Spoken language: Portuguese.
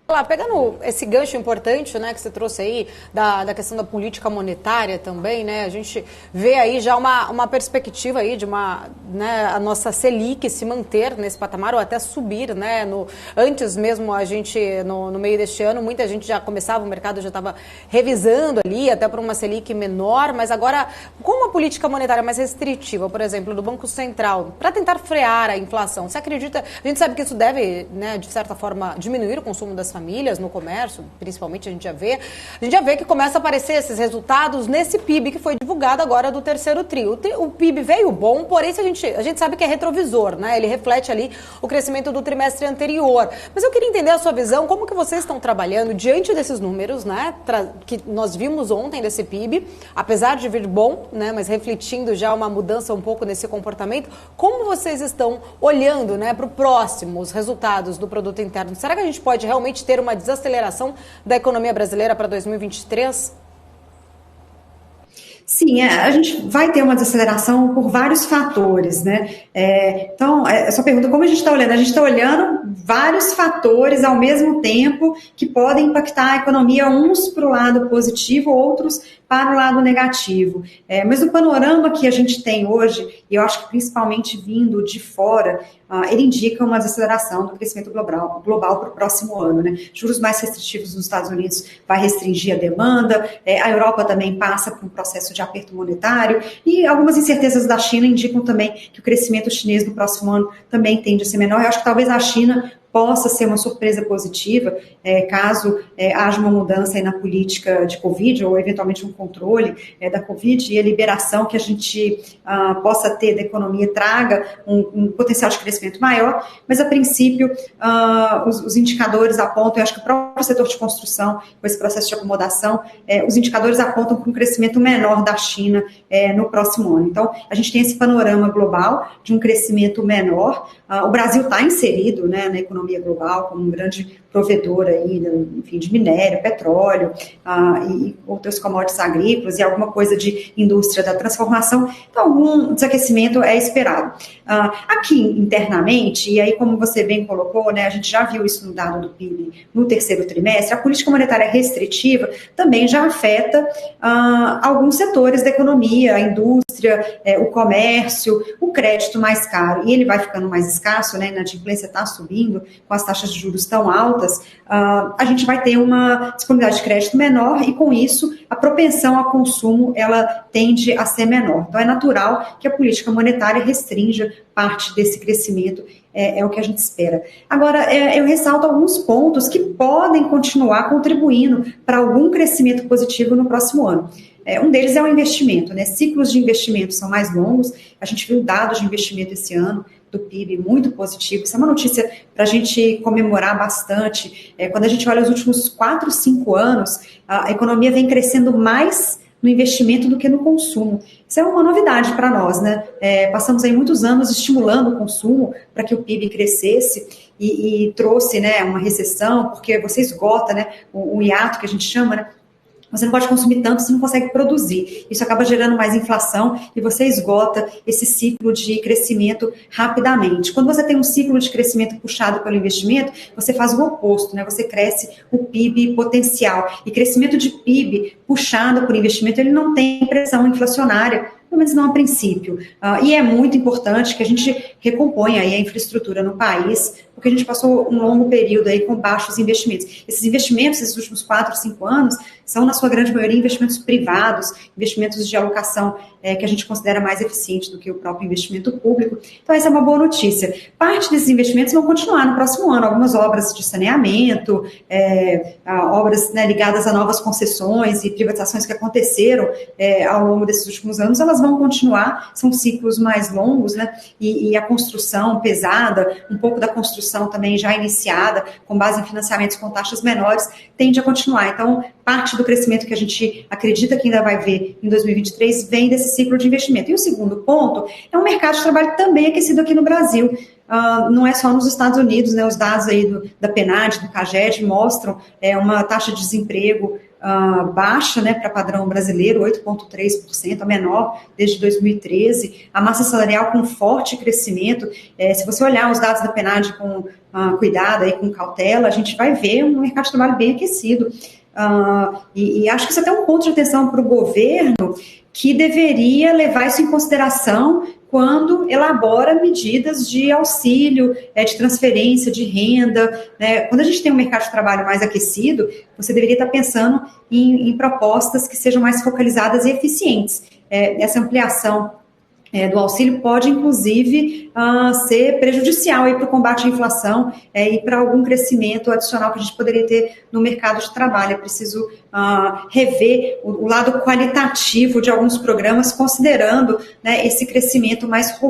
Lá, pegando esse gancho importante, né, que você trouxe aí, da questão da política monetária também, né, a gente vê aí já uma perspectiva aí de a nossa Selic se manter nesse patamar ou até subir, né, antes mesmo a gente, no meio deste ano, muita gente já começava, o mercado já estava revisando ali, até para uma Selic menor, mas agora, com uma política monetária mais restritiva, por exemplo, do Banco Central, para tentar frear a inflação, você acredita, a gente sabe que isso deve, né, de certa forma, diminuir o consumo das famílias, no comércio, principalmente a gente já vê que começa a aparecer esses resultados nesse PIB que foi divulgado agora do terceiro tri. O PIB veio bom, porém a gente sabe que é retrovisor, né? Ele reflete ali o crescimento do trimestre anterior. Mas eu queria entender a sua visão, como que vocês estão trabalhando diante desses números, né? Que nós vimos ontem desse PIB, apesar de vir bom, né? Mas refletindo já uma mudança um pouco nesse comportamento, como vocês estão olhando, né, para o próximo, os resultados do produto interno? Será que a gente pode realmente ter uma desaceleração da economia brasileira para 2023? Sim, a gente vai ter uma desaceleração por vários fatores, né? Então, a sua pergunta, como a gente está olhando? A gente está olhando vários fatores ao mesmo tempo que podem impactar a economia, uns para o lado positivo, outros para o lado negativo. Mas o panorama que a gente tem hoje, e eu acho que principalmente vindo de fora, ele indica uma desaceleração do crescimento global para o próximo ano, né? Juros mais restritivos nos Estados Unidos vai restringir a demanda, a Europa também passa por um processo de aperto monetário, e algumas incertezas da China indicam também que o crescimento chinês no próximo ano também tende a ser menor. Eu acho que talvez a China possa ser uma surpresa positiva, caso haja uma mudança aí na política de Covid, ou eventualmente um controle da Covid, e a liberação que a gente possa ter da economia traga um potencial de crescimento maior, mas a princípio os indicadores apontam, eu acho que o próprio setor de construção, com esse processo de acomodação, os indicadores apontam para um crescimento menor da China no próximo ano. Então, a gente tem esse panorama global de um crescimento menor. O Brasil está inserido, né, na economia global como um grande provedor aí, enfim, de minério, petróleo e outros commodities agrícolas e alguma coisa de indústria da transformação. Então, algum desaquecimento é esperado. Aqui internamente, e aí como você bem colocou, né, a gente já viu isso no dado do PIB no terceiro trimestre, a política monetária restritiva também já afeta alguns setores da economia, a indústria, o comércio, o crédito mais caro, e ele vai ficando mais escasso, né, a inadimplência está subindo, com as taxas de juros tão altas, a gente vai ter uma disponibilidade de crédito menor e, com isso, a propensão ao consumo ela tende a ser menor. Então, é natural que a política monetária restrinja parte desse crescimento, é o que a gente espera. Agora, eu ressalto alguns pontos que podem continuar contribuindo para algum crescimento positivo no próximo ano. Um deles é o investimento, né? Ciclos de investimento são mais longos, a gente viu dados de investimento esse ano do PIB muito positivo, isso é uma notícia para a gente comemorar bastante. Quando a gente olha os últimos 4, 5 anos, a economia vem crescendo mais no investimento do que no consumo. Isso é uma novidade para nós, né? Passamos aí muitos anos estimulando o consumo para que o PIB crescesse e trouxe, né, uma recessão, porque você esgota, né, o hiato que a gente chama, né? Você não pode consumir tanto, você não consegue produzir. Isso acaba gerando mais inflação e você esgota esse ciclo de crescimento rapidamente. Quando você tem um ciclo de crescimento puxado pelo investimento, você faz o oposto, né? Você cresce o PIB potencial. E crescimento de PIB puxado por investimento, ele não tem pressão inflacionária, pelo menos não a princípio. E é muito importante que a gente recomponha aí a infraestrutura no país, porque a gente passou um longo período aí com baixos investimentos. Esses investimentos, esses últimos 4, 5 anos, são, na sua grande maioria, investimentos privados, investimentos de alocação que a gente considera mais eficiente do que o próprio investimento público. Então, essa é uma boa notícia. Parte desses investimentos vão continuar no próximo ano. Algumas obras de saneamento, obras, né, ligadas a novas concessões e privatizações que aconteceram ao longo desses últimos anos, elas vão continuar, são ciclos mais longos, né? E a construção pesada, um pouco da construção também já iniciada, com base em financiamentos com taxas menores, tende a continuar. Então, parte do crescimento que a gente acredita que ainda vai ver em 2023 vem desse ciclo de investimento. E o segundo ponto é um mercado de trabalho também aquecido aqui no Brasil. Não é só nos Estados Unidos, né? Os dados aí da PNAD, do CAGED mostram uma taxa de desemprego baixa, né, para padrão brasileiro, 8,3%, a menor desde 2013, a massa salarial com forte crescimento. Se você olhar os dados da PNAD com cuidado, aí, com cautela, a gente vai ver um mercado de trabalho bem aquecido. E acho que isso é até um ponto de atenção para o governo, que deveria levar isso em consideração quando elabora medidas de auxílio, de transferência de renda, né? Quando a gente tem um mercado de trabalho mais aquecido, você deveria estar pensando em propostas que sejam mais focalizadas e eficientes. Essa ampliação do auxílio pode, inclusive, ser prejudicial para o combate à inflação e para algum crescimento adicional que a gente poderia ter no mercado de trabalho. É preciso rever o lado qualitativo de alguns programas, considerando, né, esse crescimento mais robusto